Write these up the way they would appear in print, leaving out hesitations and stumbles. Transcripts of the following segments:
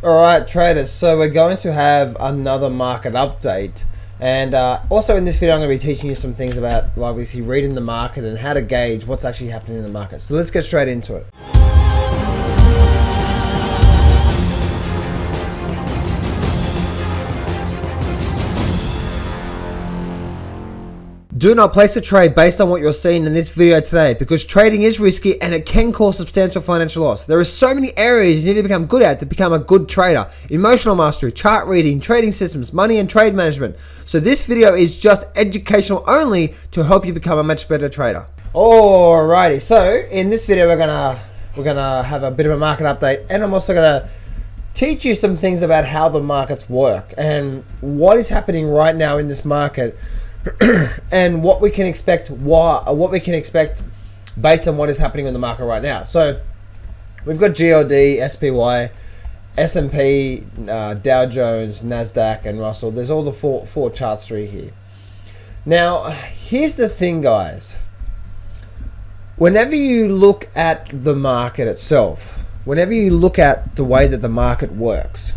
Alright traders, so we're going to have another market update, and also in this video I'm going to be teaching you some things about obviously reading the market and how to gauge what's actually happening in the market. So let's get straight into it. Do not place a trade based on what you're seeing in this video today, because trading is risky and it can cause substantial financial loss. There are so many areas you need to become good at to become a good trader. Emotional mastery, chart reading, trading systems, money and trade management. So this video is just educational only to help you become a much better trader. Alrighty, so in this video we're gonna have a bit of a market update, and I'm also gonna teach you some things about how the markets work and what is happening right now in this market. And what we can expect, what we can expect based on what is happening in the market right now. So we've got GLD, SPY, S&P, Dow Jones, Nasdaq, and Russell. There's all the four charts through here. Now, here's the thing, guys. Whenever you look at the market itself, whenever you look at the way that the market works,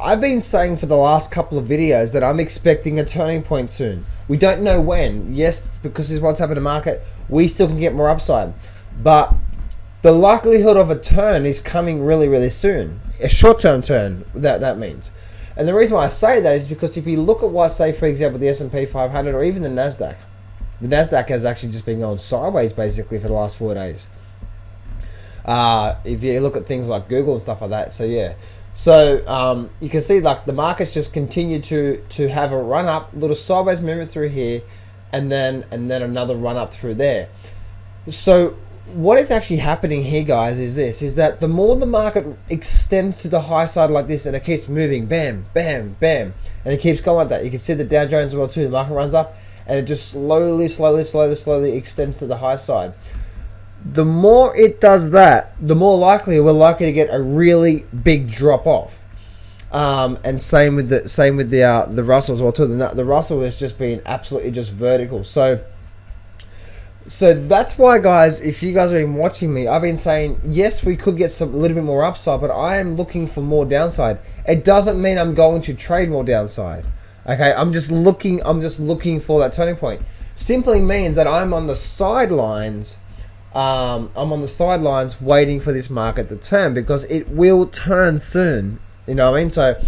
I've been saying for the last couple of videos that I'm expecting a turning point soon. We don't know when. Yes, because this is what's happened to the market, we still can get more upside. But the likelihood of a turn is coming really, really soon. A short-term turn, that means. And the reason why I say that is because if you look at what, say, for example, the S&P 500 or even the Nasdaq has actually just been going sideways basically for the last 4 days. If you look at things like Google and stuff like that, so yeah. So you can see like the markets just continue to have a run up, little sideways movement through here, and then another run up through there. So what is actually happening here, guys, is that the more the market extends to the high side like this, and it keeps moving, bam, bam, bam, and it keeps going like that. You can see the Dow Jones as well too. The market runs up, and it just slowly extends to the high side. The more it does that, the more likely we're likely to get a really big drop off. And same with the Russell as well too. The Russell has just been absolutely just vertical. So that's why, guys, if you guys have been watching me, I've been saying yes, we could get a little bit more upside, but I am looking for more downside. It doesn't mean I'm going to trade more downside. Okay, I'm just looking for that turning point. Simply means that I'm on the sidelines. I'm on the sidelines waiting for this market to turn, because it will turn soon. You know what I mean? So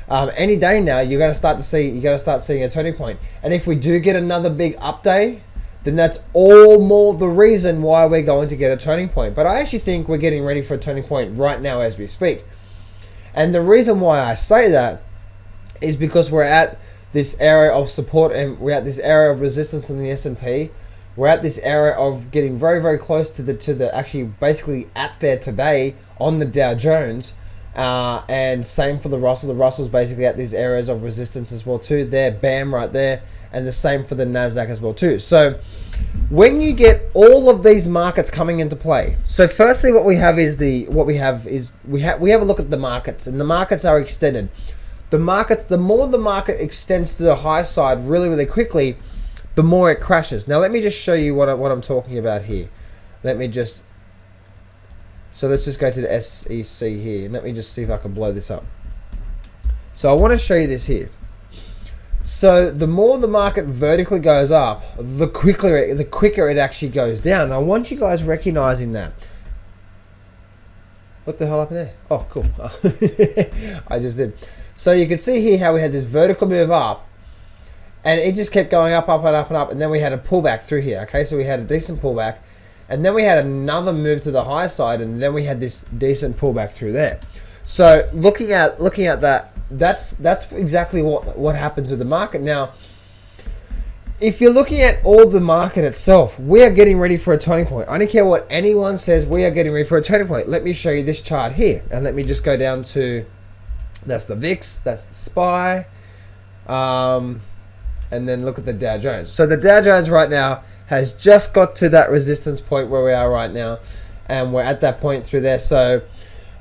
any day now you're gonna start seeing a turning point. And if we do get another big up day, then that's all more the reason why we're going to get a turning point. But I actually think we're getting ready for a turning point right now as we speak. And the reason why I say that is because we're at this area of support and we're at this area of resistance in the S&P. We're at this area of getting very, very close to the actually basically at there today on the Dow Jones, and same for the Russell. The Russell's basically at these areas of resistance as well too. There, bam, right there, and the same for the Nasdaq as well too. So when you get all of these markets coming into play, so firstly, what we have is we have a look at the markets, and the markets are extended. The more the market extends to the high side really, really quickly, the more it crashes. Now let me just show you what I'm talking about here. So let's just go to the SEC here. Let me just see if I can blow this up. So I want to show you this here. So the more the market vertically goes up, the quicker it actually goes down. I want you guys recognizing that. What the hell happened there? Oh, cool. I just did. So you can see here how we had this vertical move up, and it just kept going up, up, and up, and up, and then we had a pullback through here. Okay, so we had a decent pullback, and then we had another move to the high side, and then we had this decent pullback through there. So looking at that, that's exactly what happens with the market. Now, if you're looking at all the market itself, we are getting ready for a turning point. I don't care what anyone says, we are getting ready for a turning point. Let me show you this chart here, and let me just go down to, that's the VIX, that's the SPY, and then look at the Dow Jones. So the Dow Jones right now has just got to that resistance point where we are right now, and we're at that point through there. So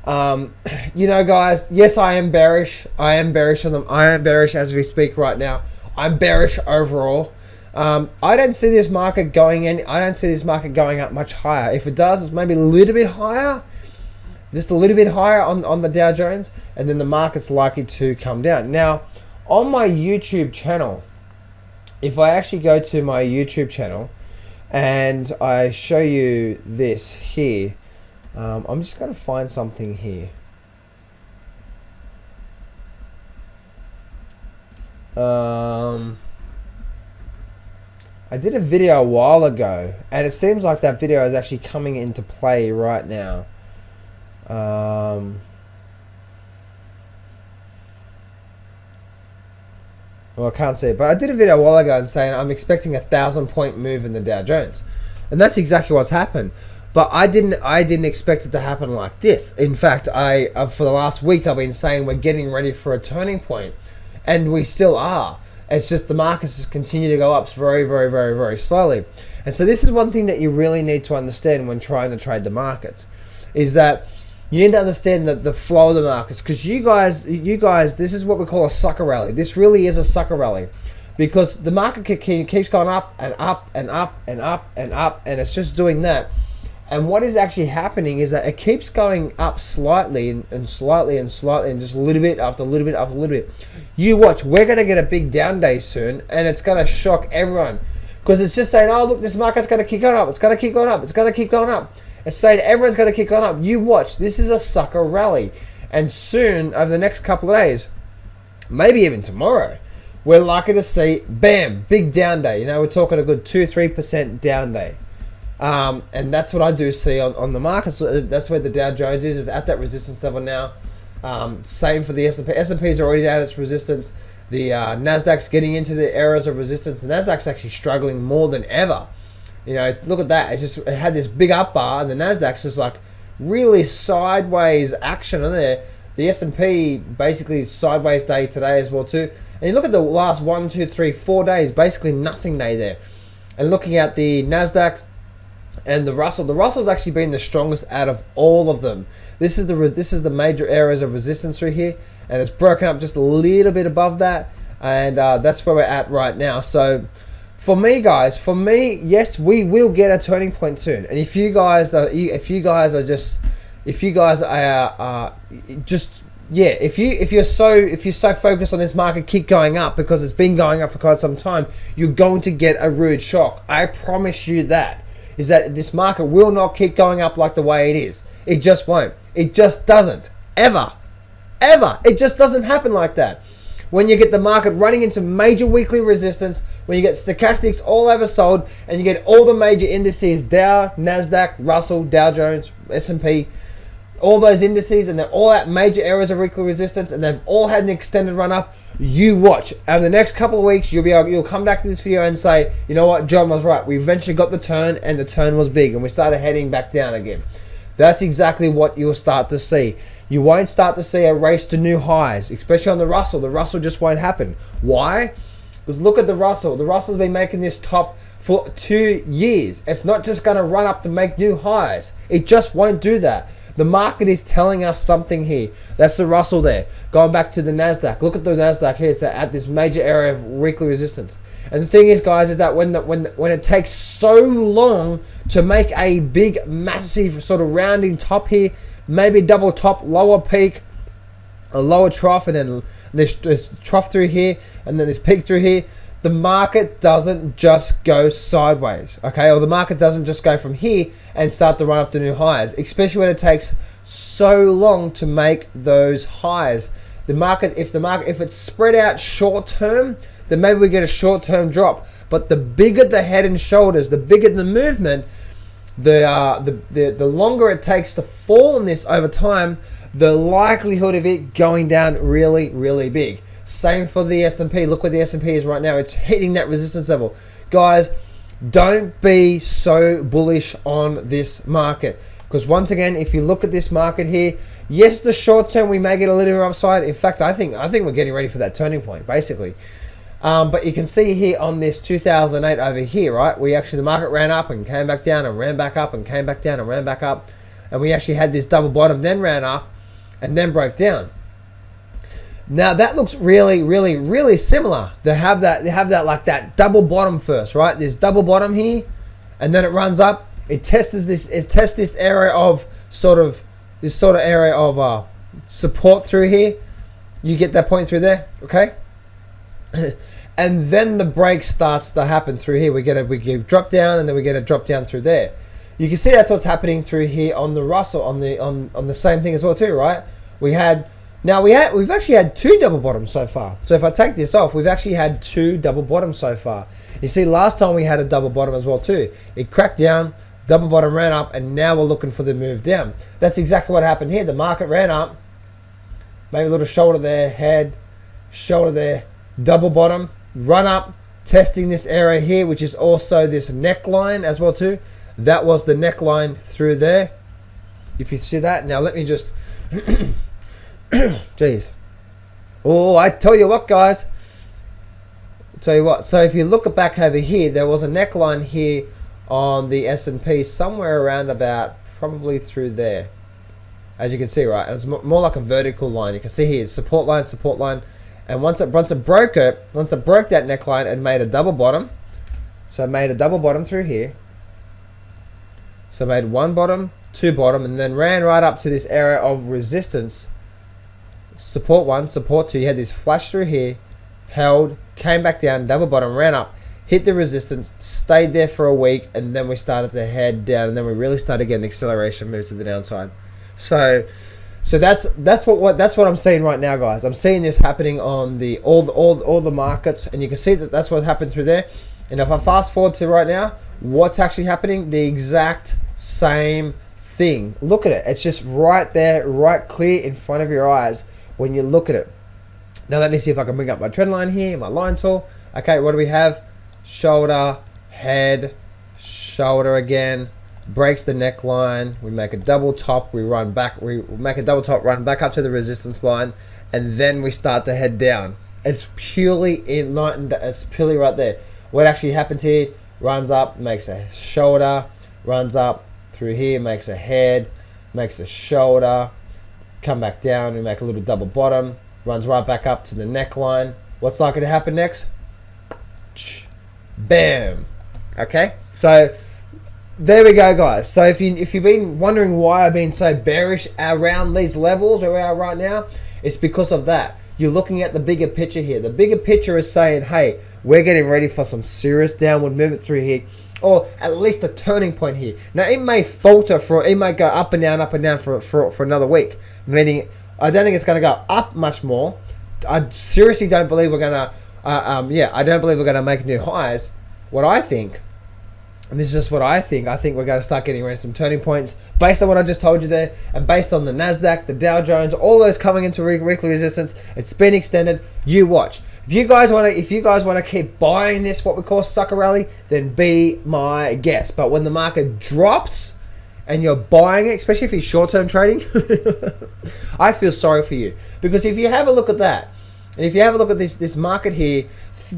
you know, guys, yes, I am bearish on them. I am bearish as we speak right now. I'm bearish overall. I don't see this market going up much higher. If it does, it's maybe a little bit higher. just a little bit higher on the Dow Jones, and then the market's likely to come down. Now, on my YouTube channel, if I actually go to my YouTube channel and I show you this here, I'm just going to find something here. I did a video a while ago, and it seems like that video is actually coming into play right now. Well, I can't see it, but I did a video a while ago and saying I'm expecting 1,000-point move in the Dow Jones, and that's exactly what's happened. But I didn't expect it to happen like this. In fact, for the last week I've been saying we're getting ready for a turning point, and we still are. It's just the markets just continue to go up very, very, very, very slowly. And so this is one thing that you really need to understand when trying to trade the markets, is that you need to understand the flow of the markets. Because you guys, this is what we call a sucker rally. This really is a sucker rally, because the market keeps going up and up and up and up and up, and it's just doing that. And what is actually happening is that it keeps going up slightly and slightly and slightly, and just a little bit after a little bit after a little bit. You watch, we're going to get a big down day soon, and it's going to shock everyone, because it's just saying, oh look, this market's going to keep going up, it's going to keep going up, it's going to keep going up. It's saying everyone's going to keep going up. You watch, this is a sucker rally, and soon, over the next couple of days, maybe even tomorrow, we're likely to see, bam, big down day. You know, we're talking a good 2-3% down day. And that's what I do see on the market. So that's where the Dow Jones is at that resistance level now. Same for the S&P. S&P's already at its resistance. The Nasdaq's getting into the areas of resistance. The Nasdaq's actually struggling more than ever. You know, look at that. It had this big up bar, and the Nasdaq's just like really sideways action on there. The S&P basically sideways day today as well too. And you look at the last 1, 2, 3, 4 days, basically nothing day there. And looking at the Nasdaq and the Russell's actually been the strongest out of all of them. This is the major areas of resistance through here, and it's broken up just a little bit above that, and that's where we're at right now. So for me, guys, yes, we will get a turning point soon. And if you guys are so focused on this market keep going up because it's been going up for quite some time, you're going to get a rude shock. I promise you that. Is that this market will not keep going up like the way it is. It just won't. It just doesn't. Ever. It just doesn't happen like that. When you get the market running into major weekly resistance, when you get stochastics all oversold, and you get all the major indices, Dow, Nasdaq, Russell, Dow Jones, S&P, all those indices, and they're all at major areas of weekly resistance, and they've all had an extended run up, you watch. Over the next couple of weeks, you'll come back to this video and say, you know what, John was right. We eventually got the turn, and the turn was big, and we started heading back down again. That's exactly what you'll start to see. You won't start to see a race to new highs, especially on the Russell. The Russell just won't happen. Why? Because look at the Russell. The Russell's been making this top for 2 years. It's not just going to run up to make new highs. It just won't do that. The market is telling us something here. That's the Russell there. Going back to the Nasdaq. Look at the Nasdaq here. It's at this major area of weekly resistance. And the thing is, guys, is that when it takes so long to make a big, massive sort of rounding top here, maybe double top, lower peak, a lower trough, and then this trough through here, and then this peak through here, the market doesn't just go sideways, okay? Or the market doesn't just go from here and start to run up to new highs, especially when it takes so long to make those highs. If it's spread out short term, then maybe we get a short term drop. But the bigger the head and shoulders, the bigger the movement, the longer it takes to fall in this over time, the likelihood of it going down really, really big. Same for the S&P. Look where the S&P is right now. It's hitting that resistance level. Guys, don't be so bullish on this market. Because once again, if you look at this market here, yes, the short term we may get a little bit upside. In fact, I think we're getting ready for that turning point, basically. But you can see here on this 2008 over here, right? The market ran up and came back down and ran back up and came back down and ran back up. And we actually had this double bottom, then ran up and then broke down. Now that looks really, really, really similar. They have that like that double bottom first, right? There's double bottom here, and then it runs up. It tests this area of sort of this sort of area of support through here. You get that point through there, okay? And then the break starts to happen through here. We get a drop down, and then we get a drop down through there. You can see that's what's happening through here on the Russell, on the same thing as well too, right? We've actually had 2 double bottoms so far. So if I take this off, we've actually had 2 double bottoms so far. You see, last time we had a double bottom as well too. It cracked down, double bottom ran up, and now we're looking for the move down. That's exactly what happened here. The market ran up, maybe a little shoulder there, head, shoulder there, double bottom, run up, testing this area here, which is also this neckline as well too. That was the neckline through there. If you see that, now let me just, jeez. Oh, I tell you what, guys. Tell you what. So if you look back over here, there was a neckline here on the S&P somewhere around about probably through there. As you can see, right? It's more like a vertical line. You can see here, support line. And once it broke that neckline and made a double bottom, so it made a double bottom through here. So made 1 bottom, 2 bottom, and then ran right up to this area of resistance. Support 1, support 2. You had this flash through here, held, came back down, double bottom, ran up, hit the resistance, stayed there for a week, and then we started to head down, and then we really started getting acceleration move to the downside. So that's what I'm seeing right now, guys. I'm seeing this happening on all the markets, and you can see that that's what happened through there. And if I fast forward to right now, what's actually happening? The exact same thing. Look at it. It's just right there, right clear in front of your eyes when you look at it. Now let me see if I can bring up my trend line here, my line tool. Okay, what do we have? Shoulder, head, shoulder again. Breaks the neckline. We make a double top. We run back. We make a double top, run back up to the resistance line, and then we start to head down. It's purely it's purely right there. What actually happens here? Runs up, makes a shoulder, runs up through here, makes a head, makes a shoulder, come back down, we make a little double bottom, runs right back up to the neckline. What's likely to happen next? Bam. Okay, so there we go, guys. So if you've been wondering why I've been so bearish around these levels where we are right now, it's because of that. You're looking at the bigger picture here. The bigger picture is saying, hey, we're getting ready for some serious downward movement through here, or at least a turning point here. Now it may falter it might go up and down for another week. Meaning, I don't think it's going to go up much more. I seriously don't believe we're going to. I don't believe we're going to make new highs. What I think, and this is just what I think we're going to start getting ready some turning points based on what I just told you there, and based on the Nasdaq, the Dow Jones, all those coming into weekly resistance. It's been extended. You watch. If you guys want to keep buying this, what we call sucker rally, then be my guest. But when the market drops and you're buying it, especially if you're short-term trading, I feel sorry for you. Because if you have a look at that, and if you have a look at this market here,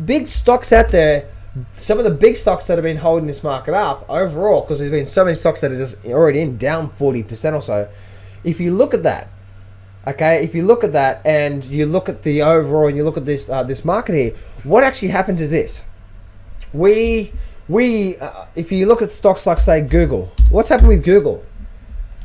big stocks out there, some of the big stocks that have been holding this market up overall, because there's been so many stocks that are just already down 40% or so. If you look at that, okay, if you look at that and you look at the overall and you look at this market here, what actually happens is this. If you look at stocks like, say, Google, what's happened with Google?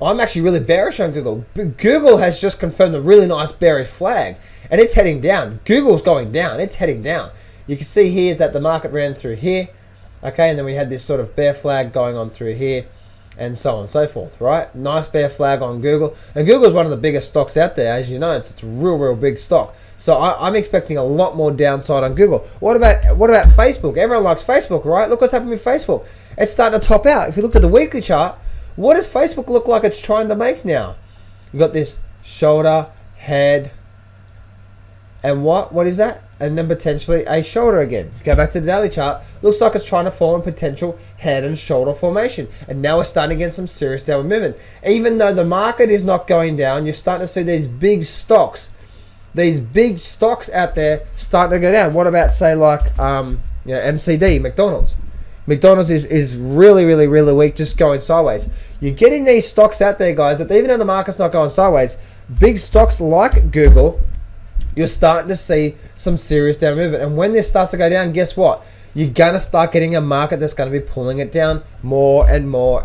I'm actually really bearish on Google. Google has just confirmed a really nice bearish flag, and it's heading down. Google's going down. It's heading down. You can see here that the market ran through here, okay, and then we had this sort of bear flag going on through here, and so on and so forth, right? Nice bear flag on Google. And Google is one of the biggest stocks out there, as you know. It's a real big stock. So I'm expecting a lot more downside on Google. What about Facebook? Everyone likes Facebook, right? Look what's happening with Facebook. It's starting to top out. If you look at the weekly chart, what does Facebook look like it's trying to make now? You've got this shoulder, head, and what is that? And then potentially a shoulder again. Go back to the daily chart. Looks like it's trying to form a potential head and shoulder formation. And now we're starting to get some serious downward movement. Even though the market is not going down, you're starting to see these big stocks out there starting to go down. What about, say, like MCD, McDonald's? McDonald's is really weak, just going sideways. You're getting these stocks out there, guys, that even though the market's not going sideways, big stocks like Google, you're starting to see some serious down movement. And when this starts to go down, guess what? You're going to start getting a market that's going to be pulling it down more and more.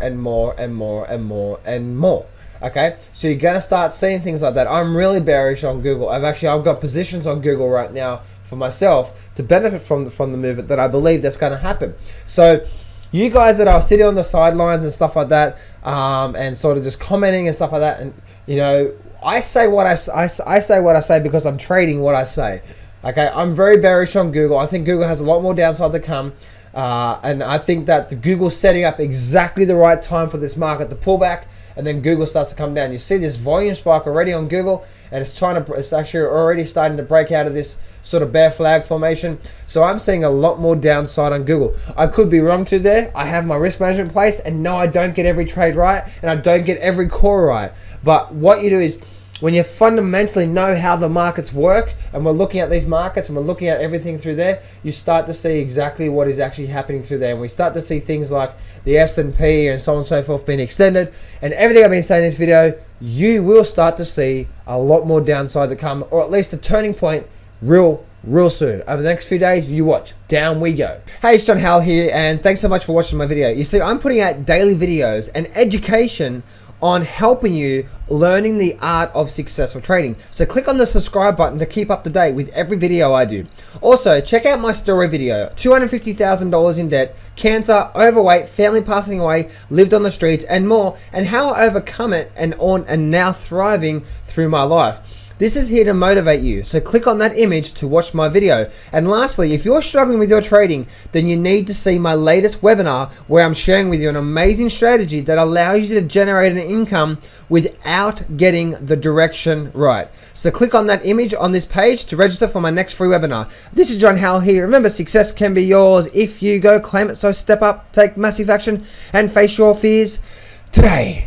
Okay, so you're gonna start seeing things like that. I'm really bearish on Google. I've got positions on Google right now for myself to benefit from the movement that I believe that's going to happen. So you guys that are sitting on the sidelines and stuff like that, and sort of just commenting and stuff like that, and you know, I say what I say what I say because I'm trading what I say. Okay, I'm very bearish on Google. I think Google has a lot more downside to come, and I think that the Google's setting up exactly the right time for this market to pull back, and then Google starts to come down. You see this volume spike already on Google, and it's actually already starting to break out of this sort of bear flag formation. So I'm seeing a lot more downside on Google. I could be wrong to there. I have my risk management in place, and no, I don't get every trade right, and I don't get every call right. But what you do is, when you fundamentally know how the markets work, and we're looking at these markets and we're looking at everything through there, you start to see exactly what is actually happening through there. And we start to see things like the S&P and so on and so forth being extended. And everything I've been saying in this video, you will start to see a lot more downside to come, or at least a turning point real soon. Over the next few days, you watch. Down we go. Hey, it's Howell here, and thanks so much for watching my video. You see, I'm putting out daily videos and education on helping you learning the art of successful trading. So click on the subscribe button to keep up to date with every video I do. Also, check out my story video, $250,000 in debt, cancer, overweight, family passing away, lived on the streets, and more, and how I overcome it and now thriving through my life. This is here to motivate you, so click on that image to watch my video. And lastly, if you're struggling with your trading, then you need to see my latest webinar where I'm sharing with you an amazing strategy that allows you to generate an income without getting the direction right. So click on that image on this page to register for my next free webinar. This is Howell here. Remember, success can be yours if you go claim it. So step up, take massive action, and face your fears today.